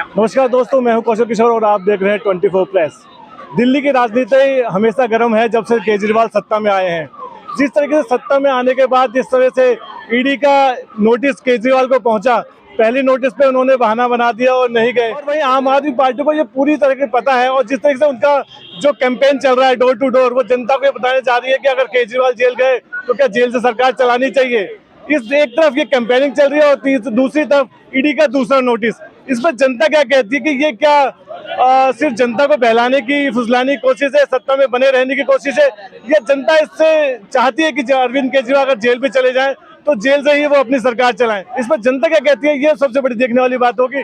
नमस्कार दोस्तों, मैं हूं कौशल किशोर और आप देख रहे हैं 24 प्रेस। दिल्ली की राजनीति हमेशा गर्म है जब से केजरीवाल सत्ता में आए हैं। जिस तरीके से सत्ता में आने के बाद जिस तरह से ईडी का नोटिस केजरीवाल को पहुंचा, पहली नोटिस पे उन्होंने बहाना बना दिया और नहीं गए। और वहीं आम आदमी पार्टी को ये पूरी तरह से पता है और जिस तरीके से उनका जो कैंपेन चल रहा है डोर टू डोर, वो जनता को ये बताने जा रही है कि अगर केजरीवाल जेल गए तो क्या जेल से सरकार चलानी चाहिए। इस एक तरफ ये कैंपेनिंग चल रही है और दूसरी तरफ ईडी का दूसरा नोटिस। इस पर जनता क्या कहती है कि ये क्या सिर्फ जनता को बहलाने की फुसलाने की कोशिश है, सत्ता में बने रहने की कोशिश है, या जनता इससे चाहती है कि अरविंद केजरीवाल अगर जेल पे चले जाएं तो जेल से ही वो अपनी सरकार चलाएं। इस पर जनता क्या कहती है, ये सबसे बड़ी देखने वाली बात होगी।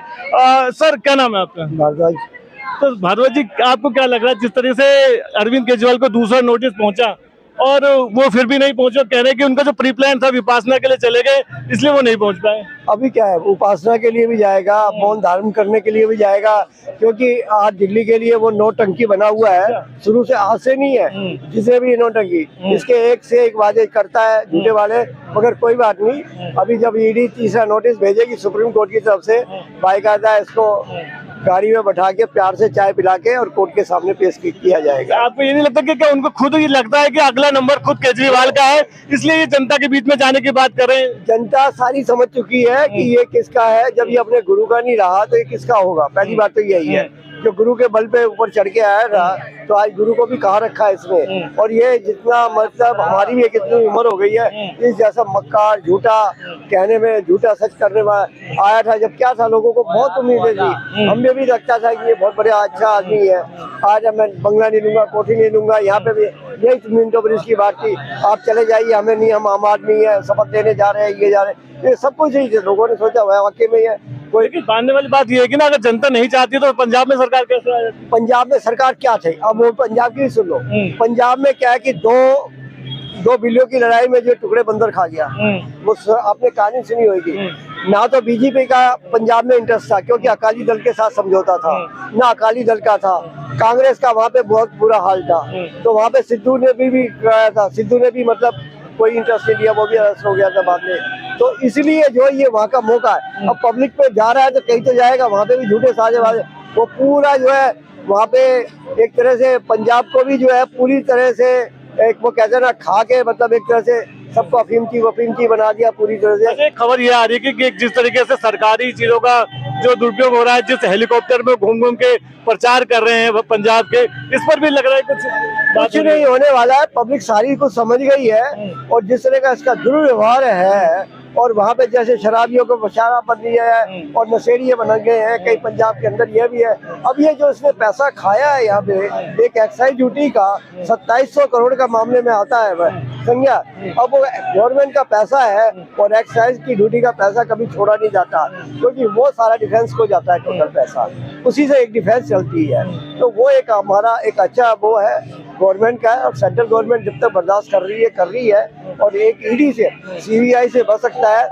सर, क्या नाम है आपका? भारद्वाज। तो भारद्वाज जी, आपको क्या लग रहा है जिस तरह से अरविंद केजरीवाल को दूसरा नोटिस पहुंचा और वो फिर भी नहीं पहुंचे, कह रहे हैं कि उनका जो प्री प्लान था विपासना के लिए चले गए इसलिए वो नहीं पहुंच पाए। अभी क्या है, उपासना के लिए भी जाएगा, मौन धारण करने के लिए भी जाएगा, क्योंकि आज दिल्ली के लिए वो नौटंकी बना हुआ है। शुरू से आज से नहीं है, जिसे भी नौटंकी इसके एक से एक वादे करता है झूठे वाले। मगर कोई बात नहीं, अभी जब ईडी तीसरा नोटिस भेजेगी सुप्रीम कोर्ट की तरफ से, बाकायदा इसको गाड़ी में बैठा के प्यार से चाय पिला के और कोर्ट के सामने पेश किया जाएगा। आपको ये नहीं लगता कि क्या उनको खुद ही लगता है कि अगला नंबर खुद केजरीवाल का है, इसलिए ये जनता के बीच में जाने की बात कर रहे हैं? जनता सारी समझ चुकी है कि ये किसका है। जब ये अपने गुरु का नहीं रहा तो ये किसका होगा। पहली बात तो यही है, जो गुरु के बल पे ऊपर चढ़ के आया रहा, तो आज गुरु को भी कहाँ रखा है इसने। और ये जितना मतलब हमारी भी कितनी उम्र हो गई है, इस जैसा मक्कार झूठा कहने में, झूठा सच करने में आया था। जब क्या था, लोगों को बहुत उम्मीदें थी, हमें भी लगता था कि ये बहुत बढ़िया अच्छा आदमी है। आज मैं बंगला नहीं लूंगा, कोठी नहीं लूंगा, यहाँ पे भी यही मिनटों पर इसकी बात थी, आप चले जाइए, हमें नहीं, हम आम आदमी है, शपथ लेने जा रहे हैं, ये जा रहे हैं, ये सब कुछ ही लोगों ने सोचा हुआ वाकई में है। लेकिन मानने वाली बात ये है कि ना, अगर जनता नहीं चाहती तो पंजाब में सरकार कैसे आ जाती? पंजाब में सरकार क्या थी, अब वो पंजाब की सुन लो। पंजाब में क्या है कि दो बिल्लियों की लड़ाई में जो टुकड़े बंदर खा गया, वो आपने कहानी सुनी होगी। ना तो बीजेपी का पंजाब में इंटरेस्ट था, क्योंकि अकाली दल के साथ समझौता था, ना अकाली दल का था। कांग्रेस का वहाँ पे बहुत बुरा हाल था, तो वहाँ पे सिद्धू ने भी कराया था। सिद्धू ने भी मतलब कोई इंटरेस्ट नहीं लिया, वो भी अरेस्ट हो गया था बाद में। तो इसलिए जो ये वहाँ का मौका है, अब पब्लिक पे जा रहा है तो कहीं तो जाएगा, वहाँ पे भी झूठे साझेबाजी, वो पूरा जो है वहाँ पे एक तरह से पंजाब को भी जो है पूरी तरह से एक वो कहते हैं ना, खा के मतलब एक तरह से सबको अफीम की बना दिया पूरी तरह से। खबर ये आ रही है कि जिस तरीके से सरकारी चीजों का जो दुरुपयोग हो रहा है, जिस हेलीकॉप्टर में घूम घूम के प्रचार कर रहे हैं पंजाब के, इस पर भी लग रहा है कुछ नहीं होने वाला है। पब्लिक सारी कुछ समझ गई है, और जिस तरह का इसका दुर्व्यवहार है, और वहाँ पे जैसे शराबियों को शराब बन रही है और नशेड़िए बन गए हैं कई पंजाब के अंदर, ये भी है। अब ये जो इसने पैसा खाया है यहाँ पे एक एक्साइज ड्यूटी का 2700 करोड़ का मामले में आता है वह संज्ञा। अब वो गवर्नमेंट का पैसा है और एक्साइज की ड्यूटी का पैसा कभी छोड़ा नहीं जाता, क्योंकि वो सारा डिफेंस को जाता है, टोटल पैसा उसी से एक डिफेंस चलती है। तो वो एक हमारा एक अच्छा वो है गवर्नमेंट का है, और सेंट्रल गवर्नमेंट जब तक बर्दाश्त कर रही है। और एक ईडी से, सीबीआई से बच सकता है,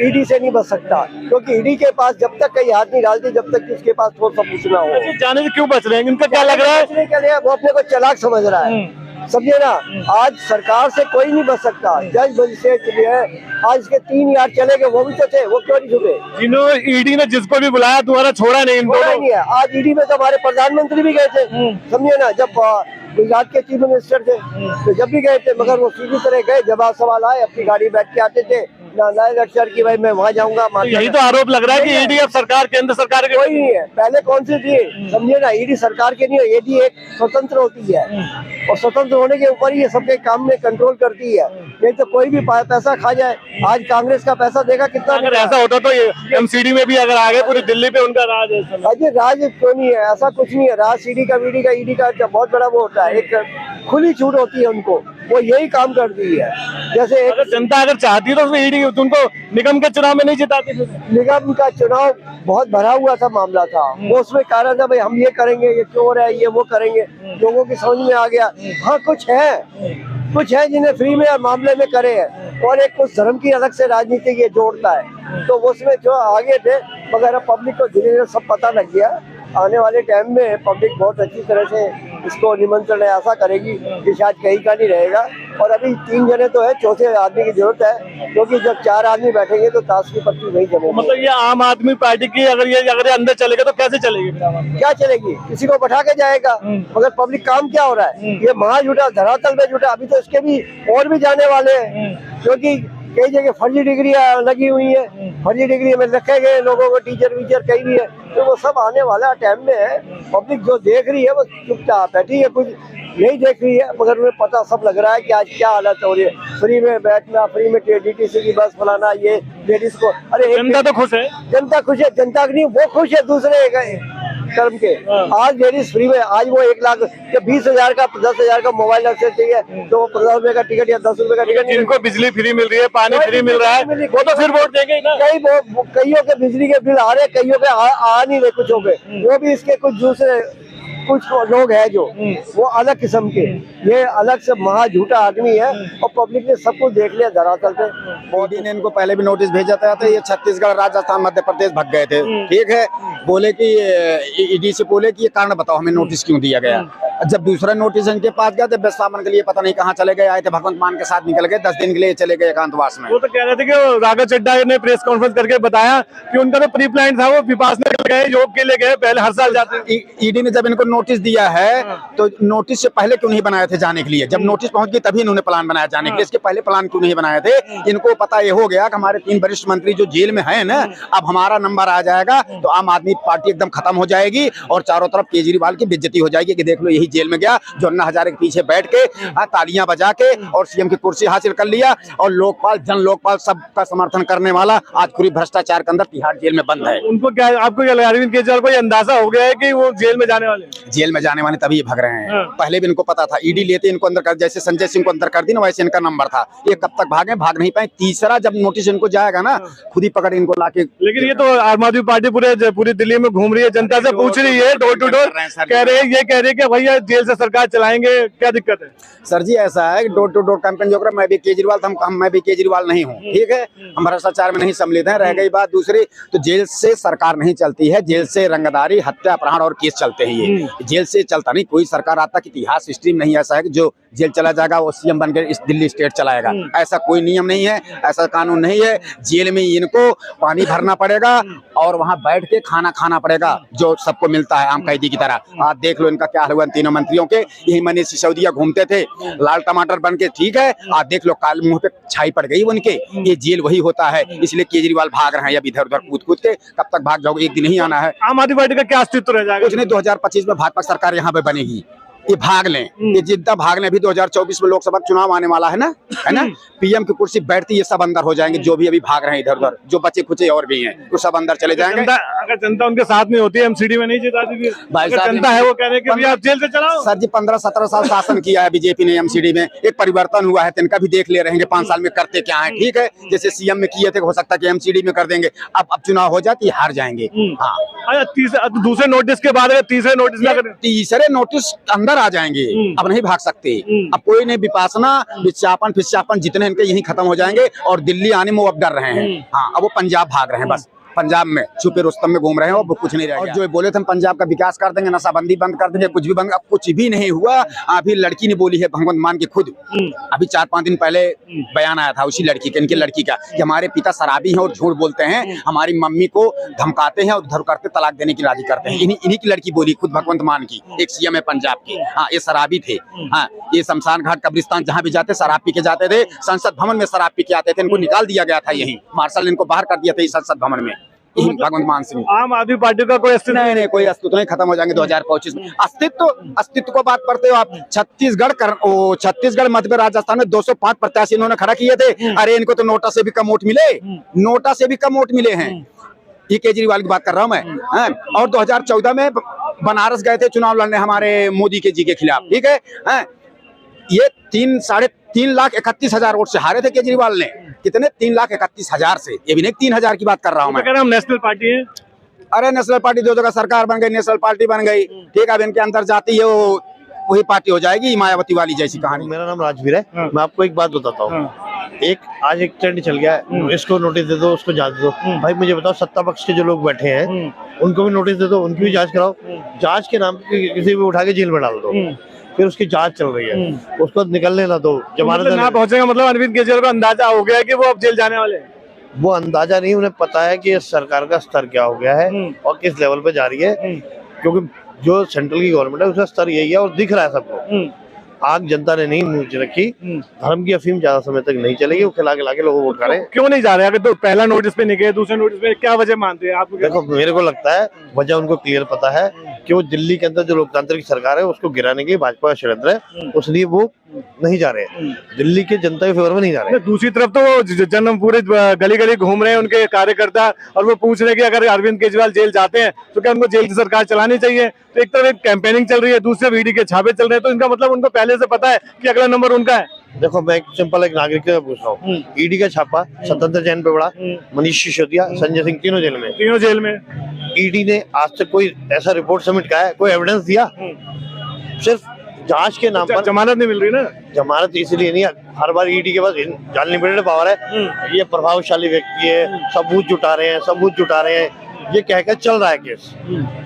ईडी से नहीं बच सकता, क्योंकि ईडी के पास जब तक कहीं हाथ नहीं डालती, जब तक उसके पास थोड़ा सा पूछना हो। जाने से क्यों बच रहे हैं? इनका क्या लग रहा है? बचने के लिए वो अपने को चालाक समझ रहा है, समझे ना। आज सरकार से कोई नहीं बच सकता। जज मजिस्ट्रेट के लिए आज इसके 3 यार चले गए, वो भी तो थे, वो क्यों नहीं छुपे? इन्होंने ईडी ने जिसको भी बुलाया दोबारा छोड़ा नहीं, नहीं है। आज ईडी में तो हमारे प्रधानमंत्री भी गए थे, समझे ना, जब गुजरात के चीफ मिनिस्टर थे, तो जब भी गए थे, मगर वो सीधी तरह गए, जवाब सवाल आए, अपनी गाड़ी बैठ के आते थे, नालायक अक्षर की भाई मैं वहाँ जाऊंगा। यही तो आरोप लग रहा है कि ईडी अब सरकार, केंद्र सरकार के कोई नहीं है। पहले कौन सी थी, समझे ना, ईडी सरकार के नहीं है, ईडी एक स्वतंत्र होती है, और स्वतंत्र होने के ऊपर ही सबके काम में कंट्रोल करती है। नहीं तो कोई भी पैसा खा जाए। आज कांग्रेस का पैसा देगा कितना? अगर ऐसा होता तो एमसीडी में भी अगर आ गए, पूरी दिल्ली पे उनका राज है। अजय राज क्यों नहीं है? ऐसा कुछ नहीं है। राज ईडी का बहुत बड़ा वो होता है, एक खुली छूट होती है उनको, वो यही काम करती है। जैसे अगर जनता अगर चाहती तो ईडी उनको निगम के चुनाव में नहीं जिताती। निगम का चुनाव बहुत भरा हुआ था मामला था, वो उसमें कह रहा था भाई हम ये करेंगे, ये चोर है, ये वो करेंगे, लोगों की समझ में आ गया। हाँ, कुछ है जिन्हें फ्री में मामले में करे हैं, और एक कुछ धर्म की अलग से राजनीति ये जोड़ता है, तो उसमें जो आगे थे। मगर अब पब्लिक को धीरे धीरे सब पता लग गया। आने वाले टाइम में पब्लिक बहुत अच्छी तरह से इसको निमंत्रण ऐसा करेगी कि शायद कहीं का नहीं रहेगा। और अभी 3 जने तो है, चौथे आदमी की जरूरत है, क्योंकि जब 4 आदमी बैठेंगे तो ताश की पत्ती नहीं जमेगी। मतलब ये आम आदमी पार्टी की अगर ये अंदर चलेगा तो कैसे चलेगी? क्या चलेगी? किसी को बैठा के जाएगा, मगर पब्लिक काम क्या हो रहा है? ये महा जुटा, धरातल में जुटा। अभी तो इसके भी और भी जाने वाले हैं, क्योंकि कई जगह फर्जी डिग्रियां लगी हुई है, फर्जी डिग्री में रखे गए लोगों को, टीचर वीचर कहीं भी है, तो वो सब आने वाला टाइम में है। पब्लिक जो देख रही है वो चुपचाप बैठी है, कुछ नहीं देख रही है, मगर उन्हें पता सब लग रहा है कि आज क्या हालत हो रही है। फ्री में बैठना, फ्री में DTC की बस फलाना, ये लेडीज को, अरे जनता तो खुश है, जनता खुश है, जनता की नहीं, वो खुश है दूसरे कर्म के। आज लेडीज फ्री में, आज वो 1 लाख या 20,000 का 10,000 का मोबाइल एक्सेस चाहिए तो वो 50 रुपए का टिकट या 10 रुपए का टिकट। जिनको बिजली फ्री मिल रही है, पानी फ्री मिल रहा है, वो तो फिर वोट देंगे ना। कईयों के बिजली के बिल आ रहे, कईयों के आ नहीं रहे, कुछ हो गए, वो भी इसके कुछ दूसरे कुछ लोग हैं जो वो अलग किस्म के, ये अलग से महा झूठा आदमी है और पब्लिक ने सब कुछ देख लिया धरातल पे। मोदी ने इनको पहले भी नोटिस भेजा था, तो ये छत्तीसगढ़, राजस्थान, मध्य प्रदेश भाग गए थे। ठीक है, बोले कि ईडी से बोले कि ये कारण बताओ हमें नोटिस क्यों दिया गया। जब दूसरा नोटिस इनके पास गया तो बेसामन के लिए पता नहीं कहाँ चले गए, आए थे भगवंत मान के साथ निकल गए, 10 दिन के लिए चले गए एकांतवास में। वो तो कह रहे थे कि राघव चड्ढा ने प्रेस कॉन्फ्रेंस करके बताया कि उनका तो प्री प्लान था, वो विपासना के लिए गए, योग के लिए गए, पहले हर साल जाते हैं। ईडी ने जब इनको नोटिस दिया है तो नोटिस से पहले क्यों नहीं बनाए थे जाने के लिए? जब नोटिस पहुंच गई तभी इन्होंने प्लान बनाया जाने के लिए, इसके पहले प्लान क्यों नहीं बनाए थे? इनको पता ये हो गया कि हमारे 3 वरिष्ठ मंत्री जो जेल में हैं ना, अब हमारा नंबर आ जाएगा तो आम आदमी पार्टी एकदम खत्म हो जाएगी और चारों तरफ केजरीवाल की बेइज्जती हो जाएगी कि देख लो यही जेल में गया जो अन्ना हजारे के पीछे बैठ के तालियां बजा के और सीएम की कुर्सी हासिल कर लिया, और लोकपाल, जन लोकपाल सबका समर्थन करने वाला आज पूरी भ्रष्टाचार के अंदर तिहाड़ जेल में बंद है। उनको क्या, आपको क्या लगा, अरविंद केजरीवाल को ये अंदाजा हो गया है कि वो जेल में जाने वाले? जेल में जाने वाले तभी भाग रहे हैं, पहले भी इनको पता था। ईडी लेते इनको अंदर कर, जैसे संजय सिंह को अंदर कर दी ना, वैसे इनका नंबर था, ये कब तक भागे, भाग नहीं पाए। तीसरा जब नोटिस इनको जाएगा ना, खुद ही पकड़ इनको लाके। लेकिन ये तो आम आदमी पार्टी पूरी दिल्ली में घूम रही है, जनता से पूछ रही है, डोर टू डोर कह रहे हैं, ये कह रहे हैं कि भैया जेल से सरकार चलाएंगे, क्या दिक्कत है? सर जी ऐसा है कि डोर टू डोर कैंपेन जो कर, मैं भी केजरीवाल था, मैं भी केजरीवाल नहीं हूँ, ठीक है, हम भ्रष्टाचार में नहीं सम्मिलित हैं। रह गई बात दूसरी, तो जेल से सरकार नहीं चलती है, जेल से रंगदारी, हत्या, अपहरण और केस चलते हैं। ये जेल से चलता नहीं, कोई सरकार आता कि इतिहास हिस्ट्री में नहीं ऐसा है कि जो जेल चला जाएगा वो सीएम बनकर इस दिल्ली स्टेट चलाएगा, ऐसा कोई नियम नहीं है, ऐसा कानून नहीं है। जेल में इनको पानी भरना पड़ेगा और वहां बैठ के खाना खाना पड़ेगा जो सबको मिलता है आम कैदी की तरह। आज देख लो इनका क्या हाल हुआ, तीनों मंत्रियों के। यही मनीष सिसोदिया घूमते थे लाल टमाटर बन के, ठीक है, आज देख लो काल मुंह पे छाई पड़ गई उनके। ये जेल वही होता है, इसलिए केजरीवाल भाग रहे हैं अब इधर उधर कूद कूद के। कब तक भाग जाओगे, एक दिन ही आना है। आम आदमी पार्टी का क्या अस्तित्व रह जाएगा? कुछ नहीं, 2025 में भाजपा सरकार यहाँ पे बनेगी, ये भाग लें, ये जितना भाग लें। अभी 2024 में लोकसभा चुनाव आने वाला है ना, पीएम की कुर्सी बैठती ये सब अंदर हो जाएंगे, जो भी अभी भाग रहे हैं इधर उधर, जो बचे खुचे और भी हैं वो सब अंदर चले जाएंगे। अगर जनता उनके साथ में होती है, एमसीडी में नहीं जिता दी, भाई साहब जनता है वो कह रहे हैं कि भैया आप जेल से चलाओ। सर जी 15-17 साल शासन किया है बीजेपी ने एमसीडी में, एक परिवर्तन हुआ है, इनका भी देख ले रहेंगे 5 साल में करते क्या है। ठीक है, जैसे सीएम में किए थे, हो सकता है कि एमसीडी में कर देंगे। अब चुनाव हो जाती हार जाएंगे। हाँ, दूसरे नोटिस के बाद तीसरे नोटिस में तीसरे नोटिस अंदर आ जाएंगे, अब नहीं भाग सकते। अब कोई नहीं, विपासना, विज्ञापन जितने इनके यहीं खत्म हो जाएंगे और दिल्ली आने में वो अब डर रहे हैं। हाँ, अब वो पंजाब भाग रहे हैं, बस पंजाब में छुपे रुस्तम में घूम रहे हैं, और कुछ नहीं रह गया। और जो बोले थे हम पंजाब का विकास कर देंगे, नशाबंदी बंद कर देंगे, कुछ भी बंद, अब कुछ भी नहीं हुआ। अभी लड़की ने बोली है, भगवंत मान की खुद, अभी 4-5 दिन पहले बयान आया था उसी लड़की के, इनकी लड़की का, कि हमारे पिता शराबी हैं और झूठ बोलते हैं, हमारी मम्मी को धमकाते हैं और उधर करते तलाक देने की राजी करते हैं। इन्हीं की लड़की बोली, खुद भगवंत मान की, एक सीएम है पंजाब के। हाँ, ये शराबी थे। हाँ, ये शमशान घाट, कब्रिस्तान जहाँ भी जाते शराब पी के जाते थे, संसद भवन में शराब पी के आते थे, इनको निकाल दिया गया था, यही मार्शल ने इनको बाहर कर दिया था इस संसद भवन में, भगवंत मान सिंह। आम आदमी पार्टी का कोई अस्तित्व नहीं, कोई अस्तित्व नहीं, खत्म हो जाएंगे 2025 में। अस्तित्व को बात करते हो आप, छत्तीसगढ़ मध्य प्रदेश राजस्थान में 205 प्रत्याशी इन्होंने खड़ा किए थे। अरे इनको तो नोटा से भी कम वोट मिले, नोटा से भी कम वोट मिले हैं। ये केजरीवाल की बात कर रहा हूं मैं। और 2014 में बनारस गए थे चुनाव लड़ने हमारे मोदी के जी के खिलाफ, ठीक है। ये 3 लाख 31 हजार वोट से हारे थे केजरीवाल ने। कितने? 3 लाख 31 हजार से, ये भी नहीं 3 हजार की बात कर रहा हूँ मैं। हम नेशनल पार्टी है। अरे नेशनल पार्टी 2 जगह सरकार बन गई, नेशनल पार्टी बन गई, ठीक है। अब इनके अंदर जाती है वही पार्टी हो जाएगी, मायावती वाली जैसी कहानी। मेरा नाम राजवीर है। मैं आपको एक बात बताता हूँ, एक आज एक ट्रेंड चल गया है, इसको नोटिस दे दो, उसको जांच दो। भाई मुझे बताओ, सत्ता पक्ष के जो लोग बैठे हैं उनको भी नोटिस दे दो, उनकी भी जांच कराओ। जांच के नाम पे किसी भी उठा के जेल में डाल दो, फिर उसकी जांच चल रही है, उसको निकलने ना दो, जमानत मतलब ना पहुंचेगा, मतलब अरविंद केजरीवाल को अंदाजा हो गया कि वो अब जेल जाने वाले हैं। वो अंदाजा नहीं, उन्हें पता है कि इस सरकार का स्तर क्या हो गया है और किस लेवल पे जा रही है, क्योंकि जो सेंट्रल की गवर्नमेंट है उसका स्तर यही है और दिख रहा है सबको। आग जनता ने नहीं मुंह रखी, धर्म की अफीम ज्यादा समय तक नहीं चलेगी, वो खिला खिला के लोगों को वोट करें। क्यों नहीं जा रहे? अगर तो पहला नोटिस पे नहीं गए, दूसरे नोटिस पे क्या वजह मानते हैं आप? देखो मेरे को लगता है वजह उनको क्लियर पता है कि वो दिल्ली के अंदर जो लोकतांत्रिक सरकार है उसको गिराने के भाजपा का षड्यंत्र है, उसलिए वो नहीं जा रहे हैं, दिल्ली के जनता के फेवर में नहीं जा रहे हैं। दूसरी तरफ तो वो जन पूरे गली गली घूम रहे हैं उनके कार्यकर्ता, और वो पूछ रहे हैं कि अगर अरविंद केजरीवाल जेल जाते हैं तो क्या उनको जेल की सरकार चलानी चाहिए। तो एक तरफ एक कैंपेनिंग चल रही है, दूसरे ईडी के छापे चल रहे हैं, तो इनका मतलब उनको पहले से पता है कि अगला नंबर उनका है। देखो मैं सिंपल एक नागरिक से पूछ रहा हूँ, ईडी का छापा स्वतंत्र जैन पे पड़ा, मनीष सिसोदिया, संजय सिंह, तीनों जेल में। ईडी ने आज तक कोई ऐसा रिपोर्ट सबमिट किया है, कोई एविडेंस दिया? सिर्फ जांच के नाम पर जमानत नहीं मिल रही ना। जमानत इसलिए नहीं, हर बार ईडी के पास अनलिमिटेड पावर है, ये प्रभावशाली व्यक्ति है, सबूत जुटा रहे हैं, ये कहकर चल रहा है केस,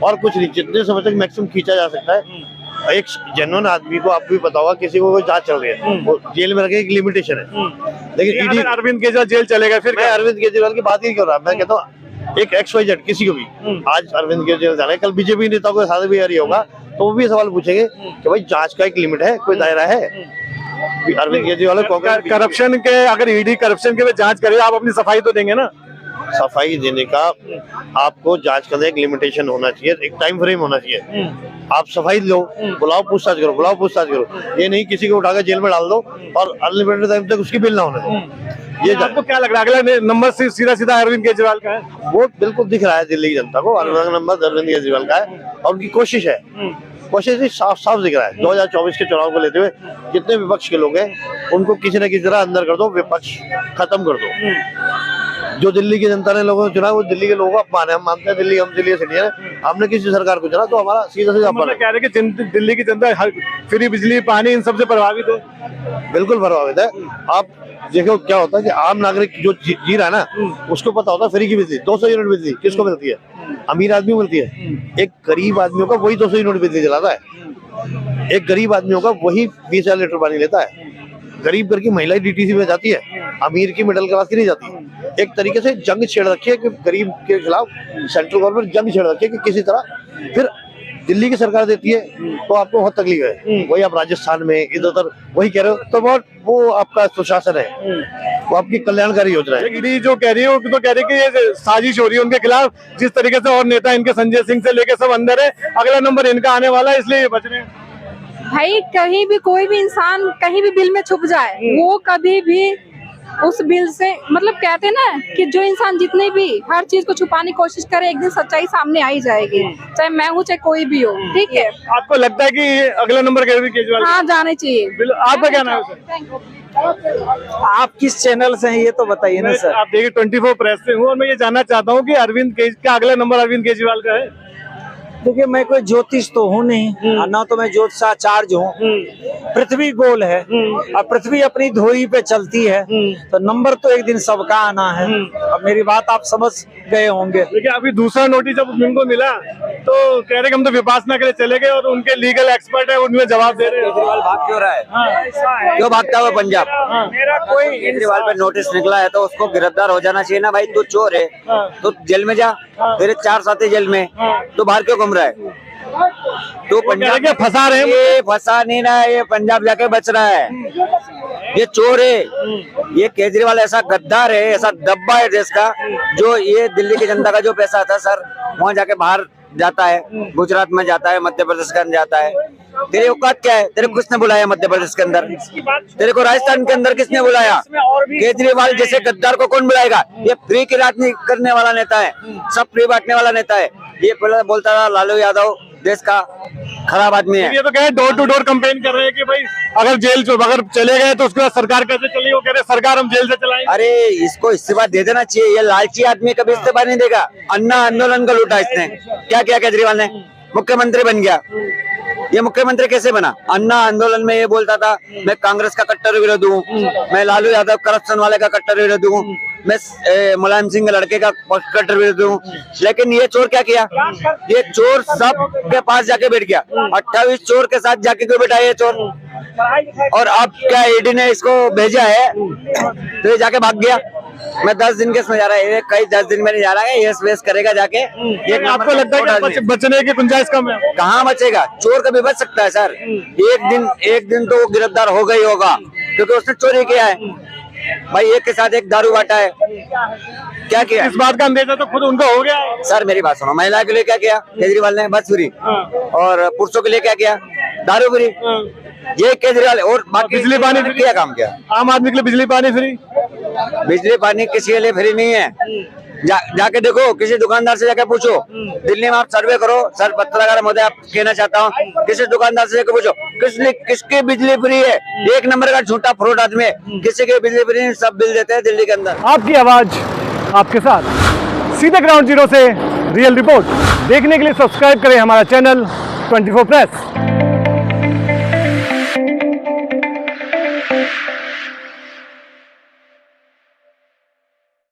और कुछ नहीं। जितने समय तक मैक्सिमम खींचा जा सकता है, एक जेन्युइन आदमी को, आपको भी पता होगा, किसी को कोई जांच चल रही है वो जेल में रखे, एक लिमिटेशन है। लेकिन ईडी, अरविंद केजरीवाल जेल चलेगा फिर? मैं अरविंद केजरीवाल की बात ही नहीं कर रहा, मैं कहता हूँ एक XYZ किसी को भी आज अरविंद केजरीवाल जाना है, कल बीजेपी नेता को साथ भी यारी होगा तो वो भी सवाल पूछेंगे कि भाई जांच का एक लिमिट है, कोई दायरा है। अरविंद केजरीवाल करप्शन के, अगर ईडी करप्शन के जांच करे, आप अपनी सफाई तो देंगे ना? सफाई देने का आपको जांच करने एक लिमिटेशन होना चाहिए, एक टाइम फ्रेम होना चाहिए। आप सफाई लो, बुलाओ पूछताछ करो, ये नहीं किसी को उठाकर जेल में डाल दो और अनलिमिटेड टाइम तक उसकी बिल ना होने दो। ये आपको क्या लग रहा है अगला नंबर सीधा अरविंद केजरीवाल का है? वो बिल्कुल दिख रहा है दिल्ली की जनता को, अगला नंबर अरविंद केजरीवाल का है, और उनकी कोशिश है, साफ साफ दिख रहा है। 2024 के चुनाव को लेते हुए जितने विपक्ष के लोग हैं उनको किसी न किसी तरह अंदर कर दो, विपक्ष खत्म कर दो। जो दिल्ली की जनता ने लोगों को चुना, वो दिल्ली के लोगों को अपमान है। हम मानते हैं दिल्ली, हम दिल्ली सिटीजन है, हमने किसी सरकार को चुना तो हमारा सीधा अपमान है। कह रहे कि दिल्ली की जनता फ्री बिजली, पानी, इन सबसे प्रभावित है। बिल्कुल प्रभावित है। आप देखो क्या होता है कि आम नागरिक जो जी रहा है ना, उसको पता होता है फ्री की बिजली 200 यूनिट बिजली किसको मिलती है? अमीर आदमी मिलती है। एक गरीब आदमी होगा वही 200 यूनिट बिजली जलाता है, एक गरीब आदमी होगा वही 20,000 लीटर पानी लेता है। गरीब घर की महिला DTC में जाती है, अमीर की मिडिल क्लास की नहीं जाती। एक तरीके से जंग छेड़ रखी है कि गरीब के खिलाफ सेंट्रल गवर्नमेंट जंग छेड़ रखी है कि किसी तरह फिर दिल्ली की सरकार देती है तो आपको बहुत तकलीफ है। वही आप राजस्थान में इधर उधर वही कह रहे हो, तो बहुत वो आपका सुशासन है, वो आपकी कल्याणकारी योजना है। ईडी जो कह रही है वो तो कह रही है कि ये साजिश हो रही है उनके खिलाफ, जिस तरीके से और नेता इनके संजय सिंह से लेके सब अंदर है, अगला नंबर इनका आने वाला है, इसलिए ये बच रहे हैं। भाई कहीं भी कोई भी इंसान कहीं भी बिल में छुप जाए, वो कभी भी उस बिल से, मतलब कहते हैं ना कि जो इंसान जितने भी हर चीज को छुपाने की कोशिश करे, एक दिन सच्चाई सामने आ ही जाएगी, चाहे मैं हूँ चाहे कोई भी हो। ठीक है, आपको लगता है कि अगला नंबर केजरीवाल? हाँ, जाने चाहिए। आपका क्या नाम है? आप किस चैनल से हैं ये तो बताइए ना सर। आप देखिए 24 प्रेस से हूँ, और मैं ये जानना चाहता हूँ कि का अगला नंबर अरविंद केजरीवाल का है? देखिए मैं कोई ज्योतिष तो हूँ नहीं, ना तो मैं ज्योतिषाचार्य हूँ। पृथ्वी गोल है और पृथ्वी अपनी धुरी पे चलती है, तो नंबर तो एक दिन सबका आना है। अब मेरी बात आप समझ गए होंगे। देखिए अभी दूसरा नोटिस जब उनको मिला तो कह रहे कि हम तो विपासना के लिए चले गए, और उनके लीगल एक्सपर्ट है उनमें जवाब दे रहे हैं। केजरीवाल भाग क्यों रहा है? क्यों भागता हुआ पंजाब? मेरा कोई केजरीवाल पे नोटिस निकला है तो उसको गिरफ्तार हो जाना चाहिए ना भाई। तू चोर है तो जेल में जा, तेरे 4 साथी जेल में, तो बाहर क्यों घूम रहा है? तो पंजाब के फंसा रहे हैं। ये फंसा नहीं रहा है, ये पंजाब जाके बच रहा है। ये चोर है, ये केजरीवाल ऐसा गद्दार है, ऐसा डब्बा है देश का, जो ये दिल्ली की जनता का जो पैसा था सर वहाँ जाके बाहर जाता है, गुजरात में जाता है, मध्य प्रदेश के अंदर जाता है। तेरे औकात क्या है? तेरे को किसने बुलाया मध्य प्रदेश के अंदर? तेरे को राजस्थान के अंदर किसने बुलाया? केजरीवाल जैसे गद्दार को कौन बुलाएगा? ये फ्री की राजनीति करने वाला नेता है, सब फ्री बांटने वाला नेता है। ये पहले बोलता था लालू यादव देश का खराब आदमी है। ये तो कहे डोर टू डोर कंपेन कर रहे हैं कि भाई अगर चले गए तो उसके बाद सरकार कैसे चलेगी? वो कह रहे सरकार हम जेल से चलाएंगे। अरे इसको इस्तीफा दे देना चाहिए, ये लालची आदमी कभी इस्तीफा नहीं देगा। अन्ना आंदोलन का लूटा इसने, क्या किया केजरीवाल ने? मुख्यमंत्री बन गया, ये मुख्यमंत्री कैसे बना? अन्ना आंदोलन में ये बोलता था मैं कांग्रेस का कट्टर विरोध हूँ, मैं लालू यादव करप्शन वाले का कट्टर विरोध हूँ, मैं मुलायम सिंह के लड़के का कट्टर विरोध हूँ। लेकिन ये चोर क्या किया? ये चोर सब के पास जाके बैठ गया। 28 चोर के साथ जाके क्यों बैठा ये चोर? और अब क्या ईडी ने इसको भेजा है तो ये जाके भाग गया। मैं 10 दिन के इसमें जा रहा है, कई 10 दिन में नहीं जा रहा है, यस वेस करेगा जाके। आपको लगता है कि बचने की गुंजाइश कम है? कहाँ बचेगा? चोर कभी बच सकता है सर? एक दिन तो वो गिरफ्तार होगा ही होगा, क्योंकि उसने चोरी किया है भाई। एक के साथ एक दारू बांटा है, क्या किया? इस बात का अंदेशा तो खुद उनका हो गया है। सर मेरी बात सुनो, महिला के लिए क्या किया केजरीवाल ने? बस फ्री। और पुरुषों के लिए क्या किया? दारू फ्री। ये केजरीवाल। और बाकी बिजली पानी फ्री क्या काम किया? आम आदमी के लिए बिजली पानी फ्री? बिजली पानी किसी के लिए फ्री नहीं है। जाके देखो, किसी दुकानदार से जाके पूछो। दिल्ली में आप सर्वे करो सर, पत्रकार महोदय आप कहना चाहता हूँ, किसी दुकानदार से जाके पूछो किसकी बिजली फ्री है। एक नंबर का झूठा फ्रॉड आदमी है, किसी की बिजली फ्री नहीं, सब बिल देते हैं दिल्ली के अंदर। आपकी आवाज आपके साथ, सीधे ग्राउंड जीरो से रियल रिपोर्ट देखने के लिए सब्सक्राइब करें हमारा चैनल 24 प्रेस।